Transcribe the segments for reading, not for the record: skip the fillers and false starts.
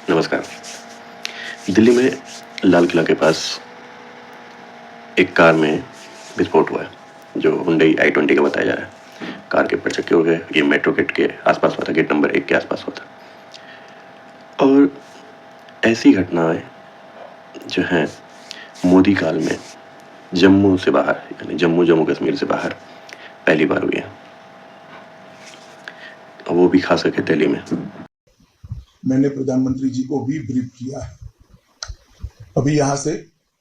नमस्कार। दिल्ली में लाल किला के पास एक कार में विस्फोट हुआ है, जो हुंडई i20 का बताया जा रहा है। कार के परचक्के उड़ गए। ये मेट्रो गेट के आसपास हुआ था, गेट नंबर 1 के आसपास हुआ था। और ऐसी घटनाएं जो हैं मोदी काल में जम्मू से बाहर, यानी जम्मू कश्मीर से बाहर पहली बार हुई है, वो भी खास करके दिल्ली में। मैंने प्रधानमंत्री जी को भी ब्रीफ किया है। अभी यहाँ से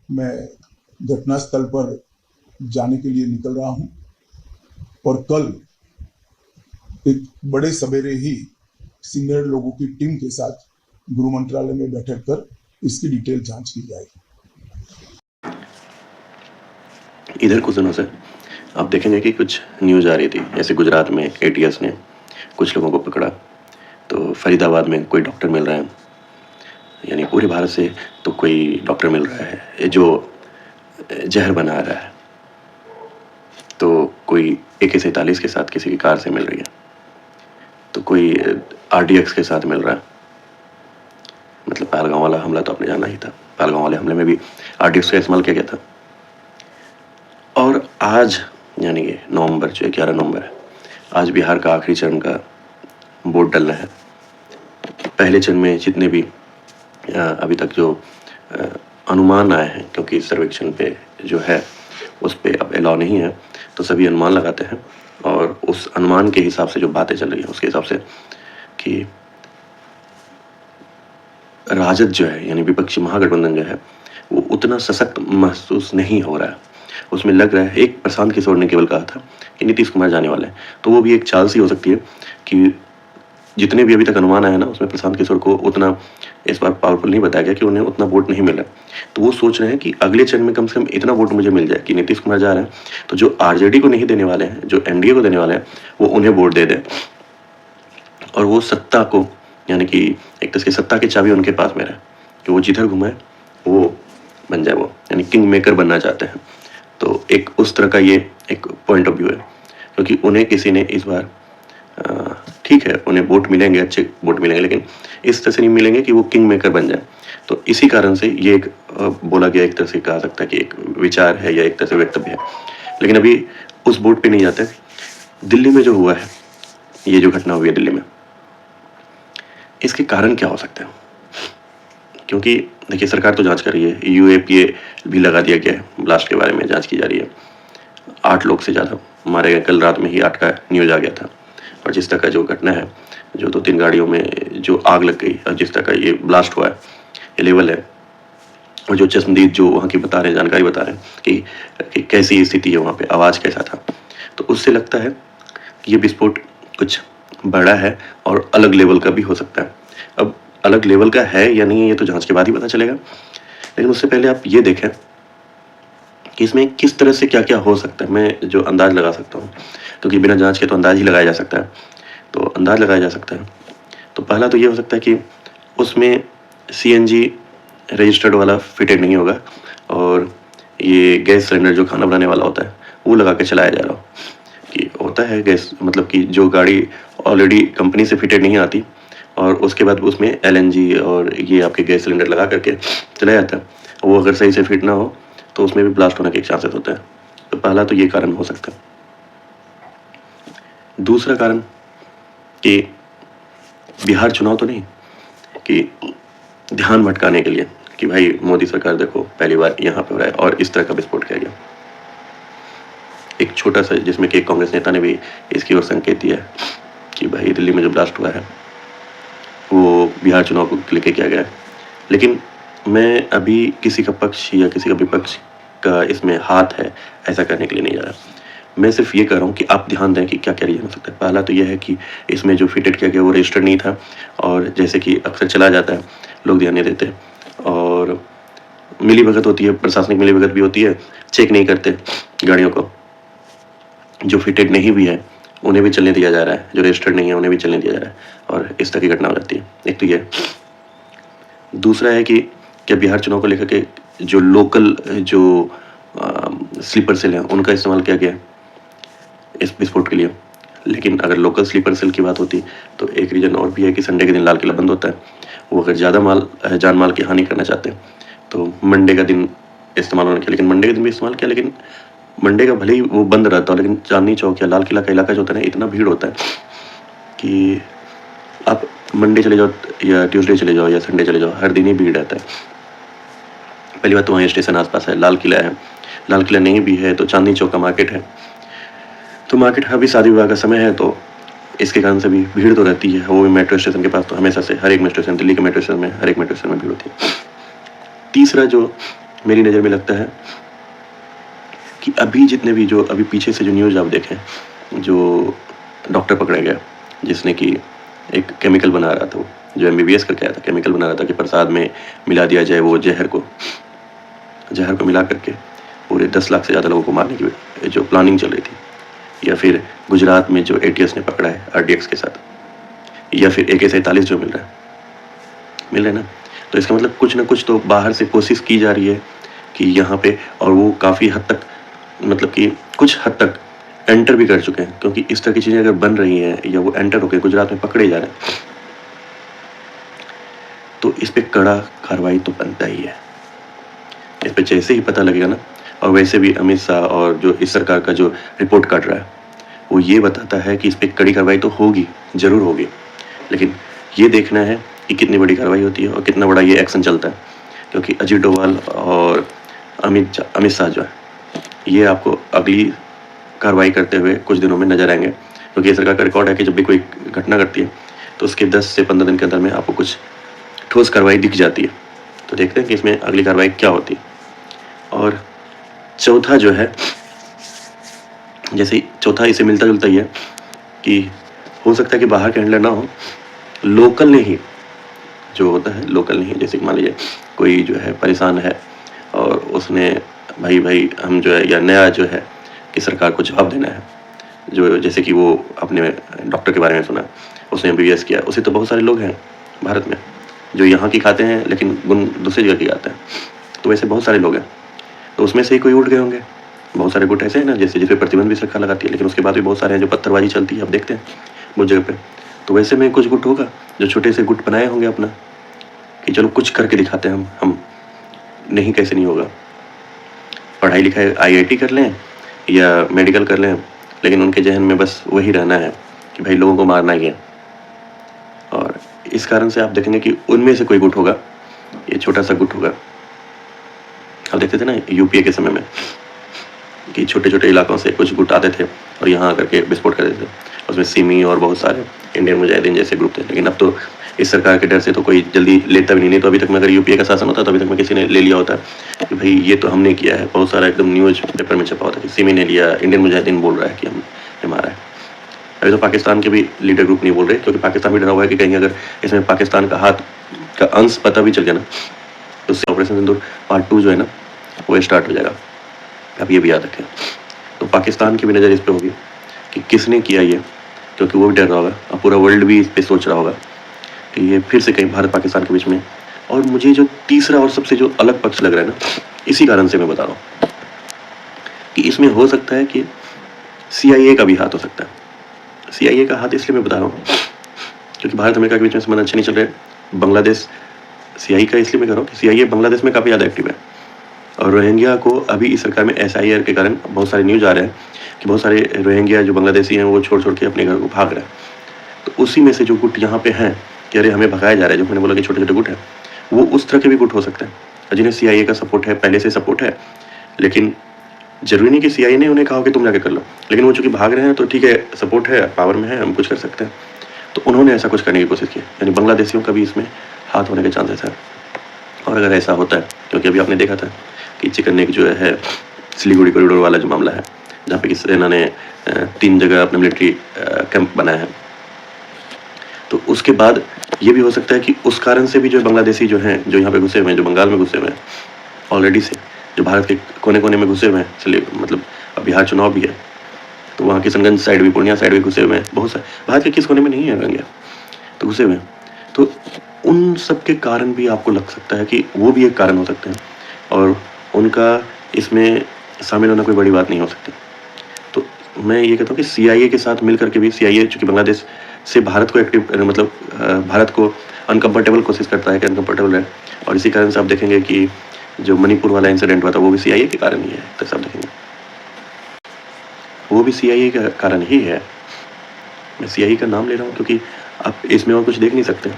मैं घटनास्थल पर जाने के लिए निकल रहा हूँ और कल एक बड़े सवेरे ही सीनियर लोगों की टीम के साथ गृह मंत्रालय में बैठक कर इसकी डिटेल जांच की जाएगी। इधर कुछ दिनों से आप देखेंगे कि कुछ न्यूज़ आ रही थी, ऐसे गुजरात में ATS ने कुछ लोगों को पकड़ा, तो फरीदाबाद में कोई डॉक्टर मिल रहा है, यानी पूरे भारत से तो कोई डॉक्टर मिल रहा है जो जहर बना रहा है, तो कोई AK-47 के साथ किसी की कार से मिल रही है, तो कोई RDX के साथ मिल रहा है। मतलब पहलगांव वाला हमला तो आपने जाना ही था, पहलगांव वाले हमले में भी RDX का इस्तेमाल किया गया था। और आज यानी कि नवंबर जो 11 नवंबर है, आज बिहार का आखिरी चरण का वोट डलना है। पहले चरण में जितने भी अभी तक जो अनुमान आए हैं, क्योंकि सर्वेक्षण पे जो है उस पे अब अलाउ नहीं है, तो सभी अनुमान लगाते हैं और उस अनुमान के हिसाब से जो बातें चल रही है उसके हिसाब से कि राजद जो है यानी विपक्षी महागठबंधन जो है वो उतना सशक्त महसूस नहीं हो रहा है। उसमें लग रहा है, एक प्रशांत किशोर ने केवल कहा था कि नीतीश कुमार जाने वाले हैं, तो वो भी एक चाल सी हो सकती है कि जितने भी अभी तक अनुमान आए ना उसमें प्रशांत किशोर को उतना इस बार पावरफुल नहीं बताया गया कि उन्हें उतना वोट नहीं मिला। तो वो सोच रहे हैं कि अगले चरण में कम से कम इतना वोट मुझे मिल जाए कि नीतीश कुमार जा रहे हैं, तो जो RJD को नहीं देने वाले हैं, जो NDA को देने वाले हैं, वो उन्हें वोट दे दें और वो सत्ता को, यानी कि एक तरह की सत्ता की चाबी उनके पास में रहे कि वो जिधर घुमाए वो बन जाए, वो यानी किंग मेकर बनना चाहते हैं। तो एक उस तरह का ये एक पॉइंट ऑफ व्यू है, क्योंकि उन्हें किसी ने इस बार ठीक है उन्हें वोट मिलेंगे, अच्छे वोट मिलेंगे, लेकिन इस तरह से नहीं मिलेंगे कि वो किंग मेकर बन जाए। तो इसी कारण से ये एक बोला गया, एक तरह से कहा सकता है कि एक विचार है या एक तरह से वक्तव्य है, लेकिन अभी उस वोट पे नहीं जाते। दिल्ली में जो हुआ है, ये जो घटना हुई है दिल्ली में, इसके कारण क्या हो सकते हैं? क्योंकि देखिए सरकार तो जांच कर रही है, UAPA भी लगा दिया गया है, ब्लास्ट के बारे में जांच की जा रही है। 8 लोग से ज़्यादा मारे गए, कल रात में ही 8 का न्यूज़ आ गया था। और जिस तरह का जो घटना है, जो 2-3 गाड़ियों में जो आग लग गई और जिस तरह का ये ब्लास्ट हुआ है, ये लेवल है। और जो चश्मदीद जो वहाँ की बता रहे हैं, जानकारी बता रहे हैं कि कैसी स्थिति है वहाँ पे, आवाज़ कैसा था, तो उससे लगता है कि ये विस्फोट कुछ बड़ा है और अलग लेवल का भी हो सकता है। अब अलग लेवल का है या नहीं है ये तो जांच के बाद ही पता चलेगा, लेकिन उससे पहले आप ये देखें कि इसमें किस तरह से क्या क्या हो सकता है। मैं जो अंदाज लगा सकता हूँ, क्योंकि बिना जांच के तो अंदाज ही लगाया जा सकता है, तो अंदाज लगाया जा सकता है। तो पहला तो ये हो सकता है कि उसमें CNG रजिस्टर्ड वाला फिटेड नहीं होगा और ये गैस सिलेंडर जो खाना बनाने वाला होता है वो लगा के चलाया जा रहा हो। कि होता है गैस, मतलब कि जो गाड़ी ऑलरेडी कंपनी से फिटेड नहीं आती और उसके बाद उसमें LNG और ये आपके गैस सिलेंडर लगा करके चलाया जाता है, वो अगर सही से फिट ना हो तो उसमें भी ब्लास्ट होने के चांसेस होते हैं। तो पहला तो ये कारण हो सकता है। दूसरा कारण कि बिहार चुनाव तो नहीं, कि ध्यान भटकाने के लिए कि भाई मोदी सरकार देखो पहली बार यहाँ पे हो रहा है और इस तरह का विस्फोट किया गया। एक छोटा सा, जिसमें कि एक कांग्रेस नेता ने भी इसकी ओर संकेत दिया है कि भाई दिल्ली में जो ब्लास्ट हुआ है वो बिहार चुनाव को लेके किया गया है। लेकिन मैं अभी किसी का पक्ष या किसी का विपक्ष का इसमें हाथ है ऐसा करने के लिए नहीं जा रहा। मैं सिर्फ ये कह रहा हूँ कि आप ध्यान दें कि क्या क्या रीजन हो सकता है। पहला तो यह है कि इसमें जो फिटेड किया गया वो रजिस्टर्ड नहीं था, और जैसे कि अक्सर चला जाता है लोग ध्यान नहीं देते और मिलीभगत होती है, प्रशासनिक मिलीभगत भी होती है, चेक नहीं करते गाड़ियों को। जो फिटेड नहीं भी है उन्हें भी चलने दिया जा रहा है, जो रजिस्टर्ड नहीं है उन्हें भी चलने दिया जा रहा है, और इस तरह की घटना हो जाती है। एक तो ये। दूसरा है कि क्या बिहार चुनाव को लेकर के जो लोकल जो स्लीपर सेल हैं उनका इस्तेमाल किया गया इस विस्फोट के लिए। लेकिन अगर लोकल स्लीपर सेल की बात होती तो एक रीजन और भी है कि संडे के दिन लाल किला बंद होता है वो अगर ज़्यादा जान माल की हानि करना चाहते हैं तो मंडे का दिन इस्तेमाल होना चाहिए। लेकिन मंडे का दिन भी इस्तेमाल किया, लेकिन मंडे का भले ही वो बंद रहता हो, लेकिन चांदनी चौक या लाल किला का इलाका जो होता है ना, इतना भीड़ होता है कि आप मंडे चले जाओ या ट्यूसडे चले जाओ या संडे चले जाओ, हर दिन ही भीड़ रहता है। पहली बात तो वहाँ स्टेशन आसपास है, लाल किला है, लाल किला नहीं भी है तो चांदनी चौक का मार्केट है। तो मार्केट अभी शादी विवाह का समय है तो इसके कारण से भी भीड़ तो रहती है, वो भी मेट्रो स्टेशन के पास तो हमेशा से, हर एक मेट्रो स्टेशन, दिल्ली के मेट्रो स्टेशन में, हर एक मेट्रो स्टेशन में भीड़ होती है। तीसरा जो मेरी नज़र में लगता है कि अभी जितने भी जो अभी पीछे से जो न्यूज़ आप देखें, जो डॉक्टर पकड़ा गया जिसने कि एक केमिकल बना रहा था, वो जो MBBS करके आया था, केमिकल बना रहा था कि प्रसाद में मिला दिया जाए वो जहर को मिला करके पूरे 10 लाख से ज़्यादा लोगों को मारने की जो प्लानिंग चल रही थी। या फिर गुजरात में जो ATS ने पकड़ा है RDX के साथ, या फिर AK-47 जो मिल रहा है ना, तो इसका मतलब कुछ ना कुछ तो बाहर से कोशिश की जा रही है कि यहाँ पे, और वो काफ़ी हद तक, मतलब कि कुछ हद तक एंटर भी कर चुके हैं, क्योंकि इस तरह की चीज़ें अगर बन रही हैं या वो एंटर होकर गुजरात में पकड़े जा रहे हैं तो इस पर कड़ा कार्रवाई तो बनता ही है। इस पर जैसे ही पता लगेगा ना, और वैसे भी अमित शाह और जो इस सरकार का जो रिपोर्ट काट रहा है वो ये बताता है कि इस पर कड़ी कार्रवाई तो होगी, ज़रूर होगी, लेकिन ये देखना है कि कितनी बड़ी कार्रवाई होती है और कितना बड़ा ये एक्शन चलता है। क्योंकि अजीत डोभाल और अमित शाह जो है ये आपको अगली कार्रवाई करते हुए कुछ दिनों में नजर आएंगे, क्योंकि ये सरकार का रिकॉर्ड है कि जब भी कोई घटना घटती है तो उसके 10 से 15 दिन के अंदर में आपको कुछ ठोस कार्रवाई दिख जाती है। तो देखते हैं कि इसमें अगली कार्रवाई क्या होती है। और चौथा जो है, जैसे चौथा इसे मिलता जुलता ही है कि हो सकता है कि बाहर के हैंडलर ना हो, लोकल ने ही जो होता है, लोकल नहीं, जैसे कि मान लीजिए कोई जो है परेशान है और उसने भाई हम जो है, या नया जो है कि सरकार को जवाब देना है, जो जैसे कि वो अपने डॉक्टर के बारे में सुना, उसने MBBS किया, उसे तो बहुत सारे लोग हैं भारत में जो यहाँ की खाते हैं लेकिन गुण दूसरी जगह की खाते हैं, तो वैसे बहुत सारे लोग हैं, तो उसमें से ही कोई उठ गए होंगे। बहुत सारे गुट ऐसे हैं ना, जैसे जिस पे प्रतिबंध भी सरकार लगाती है, लेकिन उसके बाद भी बहुत सारे हैं जो पत्थरबाजी चलती है, अब देखते हैं बहुत जगह पे। तो वैसे में कुछ गुट होगा जो छोटे से गुट बनाए होंगे अपना, कि चलो कुछ करके दिखाते हैं हम नहीं, कैसे नहीं होगा। पढ़ाई लिखाई IIT कर लें या मेडिकल कर लें, लेकिन उनके जहन में बस वही रहना है कि भाई लोगों को मारना ही है। और इस कारण से आप देखेंगे कि उनमें से कोई गुट होगा, ये छोटा सा गुट होगा। आप देखते थे ना UPA के समय में कि छोटे छोटे इलाकों से कुछ गुट आते थे और यहाँ आकर के विस्फोट कर देते थे, उसमें सिमी और बहुत सारे इंडियन मुजाहिदीन जैसे ग्रुप थे। लेकिन अब तो इस सरकार के डर से तो कोई जल्दी लेता भी नहीं। तो अभी तक में अगर UPA का शासन होता तो अभी तक में किसी ने ले लिया होता कि भाई ये तो हमने किया है, बहुत सारा एकदम न्यूज़ पेपर में छपा होता कि सिमी ने लिया, इंडियन मुजाहिदीन बोल रहा है कि हमने मारा है। अभी तो पाकिस्तान के भी लीडर ग्रुप नहीं बोल रहे, क्योंकि पाकिस्तान भी डरा हुआ है कि कहीं अगर इसमें पाकिस्तान का हाथ का अंश पता भी चल गया ना, तो उससे ऑपरेशन सिंदूर पार्ट 2 जो है ना वो स्टार्ट हो जाएगा। आप ये भी याद रखें। तो पाकिस्तान की भी नज़र इस पर होगी कि किसने किया ये, क्योंकि वो भी डर रहा होगा और पूरा वर्ल्ड भी इस पर सोच रहा होगा कि ये फिर से कहीं भारत पाकिस्तान के बीच में। और मुझे जो तीसरा और सबसे जो अलग पक्ष लग रहा है ना, इसी कारण से मैं बता रहा हूँ कि इसमें हो सकता है कि CIA का भी हाथ हो सकता है। CIA का हाथ इसलिए मैं बता रहा हूँ क्योंकि भारत अमेरिका के बीच में संबंध अच्छे नहीं चल रहे। बांग्लादेश, CIA का इसलिए मैं कह रहा हूँ कि CIA बांग्लादेश में काफ़ी ज़्यादा एक्टिव है, और रोहिंग्या को अभी इस सरकार में SIR के कारण बहुत सारे न्यूज़ आ रहे हैं कि बहुत सारे रोहिंग्या जो बांग्लादेशी हैं वो छोड़ के अपने घर को भाग रहे हैं। तो उसी में से जो गुट यहाँ पे हैं कि अरे हमें भगाया जा रहा है, जो मैंने बोला कि छोटे छोटे गुट हैं, वो उस तरह के भी गुट हो सकते हैं जिन्हें CIA का सपोर्ट है, पहले से सपोर्ट है। लेकिन जरूरी नहीं कि CIA ने उन्हें कहा कि तुम जाके कर लो, लेकिन वो चूंकि भाग रहे हैं तो ठीक है, सपोर्ट है, पावर में है, हम कुछ कर सकते हैं। तो उन्होंने ऐसा कुछ करने की कोशिश की, यानी बांग्लादेशियों का भी इसमें हाथ होने के चांसेस है। और अगर ऐसा होता है, क्योंकि अभी आपने देखा था कि चिकन नेक जो है सिलीगुड़ी कॉरिडोर वाला जो मामला है, जहाँ पे कि सेना ने 3 जगह अपना मिलिट्री कैंप बनाया है, तो उसके बाद ये भी हो सकता है कि उस कारण से भी जो बांग्लादेशी जो हैं, जो यहाँ पे घुसे हुए हैं, जो बंगाल में घुसे हुए हैं ऑलरेडी से, जो भारत के कोने कोने में घुसे हुए हैं, चलिए मतलब बिहार चुनाव भी है तो वहाँ किशनगंज साइड भी, पूर्णिया साइड भी घुसे हुए हैं, बहुत सारे भारत के किस कोने में नहीं है रोहिंग्या, तो घुसे हुए हैं। तो उन सब के कारण भी आपको लग सकता है कि वो भी एक कारण हो सकते हैं, और उनका इसमें शामिल होना कोई बड़ी बात नहीं हो सकती। तो मैं ये कहता हूँ कि CIA के साथ मिल करके भी, CIA चूँकि बांग्लादेश से भारत को एक्टिव, मतलब भारत को अनकंफर्टेबल कोशिश करता है कि अनकंफर्टेबल है। और इसी कारण से आप देखेंगे कि जो मणिपुर वाला इंसिडेंट हुआ था वो भी सीआईए के कारण ही है, तो सब देखेंगे वो भी सीआईए का कारण ही है। मैं सीआईए का नाम ले रहा हूँ क्योंकि आप इसमें और कुछ देख नहीं सकते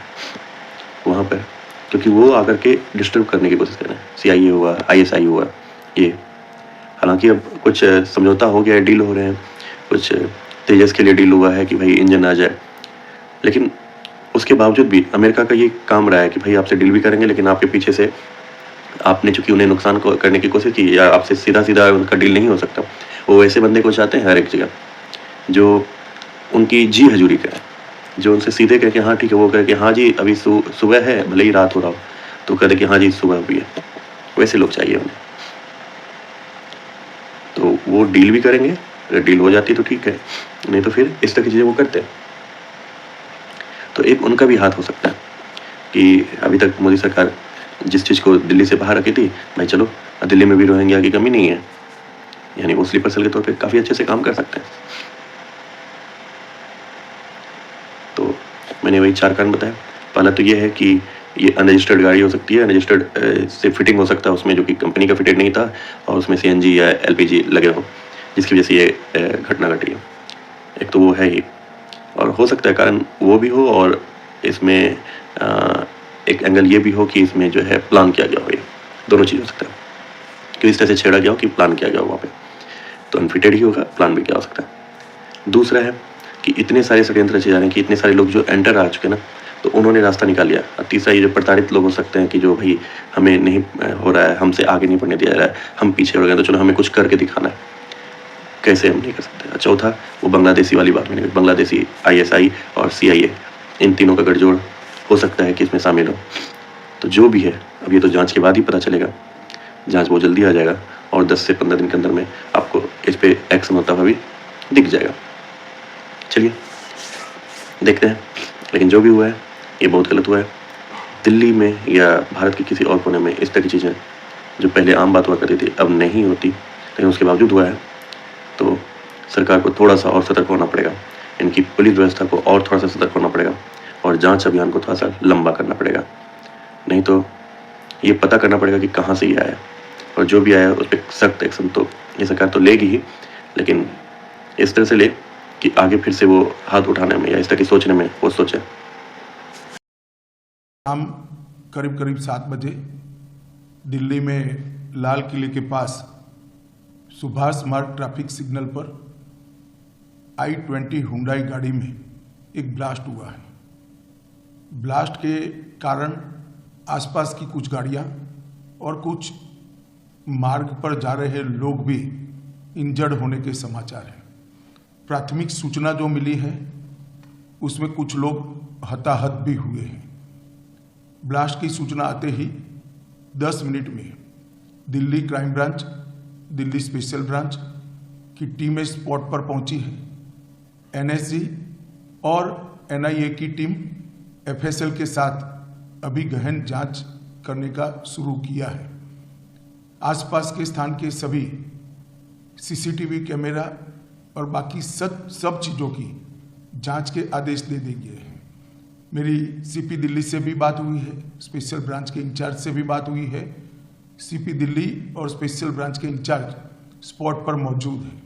वहाँ पर, क्योंकि वो आकर के डिस्टर्ब करने की कोशिश कर रहे हैं। सीआईए हुआ, आईएसआई हुआ, ये हालांकि अब कुछ समझौता हो गया है, डील हो रहे हैं, कुछ तेजस के लिए डील हुआ है कि भाई इंजन आ जाए, लेकिन उसके बावजूद भी अमेरिका का ये काम रहा है कि भाई आपसे डील भी करेंगे लेकिन आपके पीछे से आपने चूंकि उन्हें नुकसान करने की कोशिश की, या आपसे सीधा सीधा उनका डील नहीं हो सकता। वो ऐसे बंदे को चाहते हैं हर एक जगह जो उनकी जी हजूरी करे, जो उनसे सीधे कह के हाँ ठीक है, वो कह के हाँ जी अभी सुबह है, भले ही रात हो रहा हो तो कह दे कि हाँ जी सुबह हुई है। वैसे लोग चाहिए उन्हें, तो वो डील भी करेंगे, अगर डील हो जाती है तो ठीक है, नहीं तो फिर इस तरह की चीज़ें वो करते हैं। तो एक उनका भी हाथ हो सकता है कि अभी तक मोदी सरकार जिस चीज़ को दिल्ली से बाहर रखी थी, भाई चलो दिल्ली में भी रोहिंग्या की कमी नहीं है, यानी वो स्लीपर सेल के तौर पे काफ़ी अच्छे से काम कर सकते हैं। तो मैंने वही 4 कारण बताया। पहला तो ये है कि ये अनरजिस्टर्ड गाड़ी हो सकती है, अनरजिस्टर्ड से फिटिंग हो सकता है उसमें, जो कि कंपनी का फिटेड नहीं था, और उसमें सीएनजी या एलपीजी लगे हो, जिसकी वजह से ये घटना घटी है। एक तो वो है ही, और हो सकता है कारण वो भी हो, और इसमें एक एंगल ये भी हो कि इसमें जो है प्लान किया गया हो, ये दोनों चीज़ हो सकता है कि इस तरह से छेड़ा गया हो कि प्लान किया गया हो वहाँ पे, तो अनफिटेड ही होगा, प्लान भी क्या हो सकता है। दूसरा है कि इतने सारे षड्यंत्र रचे जा रहे हैं कि इतने सारे लोग जो एंटर आ चुके हैं ना, तो उन्होंने रास्ता निकाल लिया। और तीसरा ये जो प्रताड़ित लोग हो सकते हैं कि जो भाई हमें नहीं हो रहा है, हमसे आगे नहीं बढ़ने दिया जा रहा है, हम पीछे हो गए, तो चलो हमें कुछ करके दिखाना है, कैसे हम नहीं कर सकते। चौथा वो बांग्लादेशी वाली बात, मैंने बांग्लादेशी, आईएसआई और सीआईए, इन तीनों का गठजोड़ हो सकता है कि इसमें शामिल हो। तो जो भी है अब ये तो जांच के बाद ही पता चलेगा, जांच बहुत जल्दी आ जाएगा और 10 से 15 दिन के अंदर में आपको इस पर एक्शन होता हुआ भी दिख जाएगा। चलिए देखते हैं, लेकिन जो भी हुआ है ये बहुत गलत हुआ है। दिल्ली में या भारत के किसी और कोने में इस तरह की चीज़ें जो पहले आम बात हुआ करती थी अब नहीं होती, लेकिन उसके बावजूद हुआ है, तो सरकार को थोड़ा सा और सतर्क होना पड़ेगा, इनकी पुलिस व्यवस्था को और थोड़ा सा सतर्क होना पड़ेगा, और जांच अभियान को थोड़ा सा लंबा करना पड़ेगा। नहीं तो ये पता करना पड़ेगा कि कहाँ से ये आया, और जो भी आया उस पर सख्त एक्शन तो ये सरकार तो लेगी ही, लेकिन इस तरह से ले कि आगे फिर से वो हाथ उठाने में या इस तरह की सोचने में वो सोचे। शाम करीब करीब 7 बजे दिल्ली में लाल किले के पास सुभाष मार्ग ट्रैफिक सिग्नल पर i20 हुंडई गाड़ी में एक ब्लास्ट हुआ है। ब्लास्ट के कारण आसपास की कुछ गाड़ियां और कुछ मार्ग पर जा रहे लोग भी इंजर्ड होने के समाचार हैं। प्राथमिक सूचना जो मिली है उसमें कुछ लोग हताहत भी हुए हैं। ब्लास्ट की सूचना आते ही 10 मिनट में Delhi crime branch, Delhi special branch की टीमें स्पॉट पर पहुंची है। एनएसजी और एनआईए की टीम एफएसएल के साथ अभी गहन जांच करने का शुरू किया है। आसपास के स्थान के सभी सीसीटीवी कैमरा और बाकी सब चीज़ों की जांच के आदेश दे दिए हैं। मेरी सीपी दिल्ली से भी बात हुई है, स्पेशल ब्रांच के इंचार्ज से भी बात हुई है। सीपी दिल्ली और स्पेशल ब्रांच के इंचार्ज स्पॉट पर मौजूद हैं।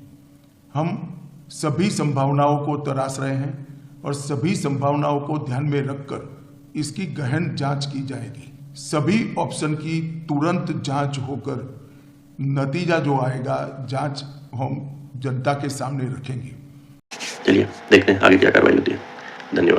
हम सभी संभावनाओं को तराश रहे हैं और सभी संभावनाओं को ध्यान में रखकर इसकी गहन जांच की जाएगी। सभी ऑप्शन की तुरंत जांच होकर नतीजा जो आएगा जांच हम जनता के सामने रखेंगे। चलिए देखते हैं आगे क्या कार्रवाई होती है। धन्यवाद।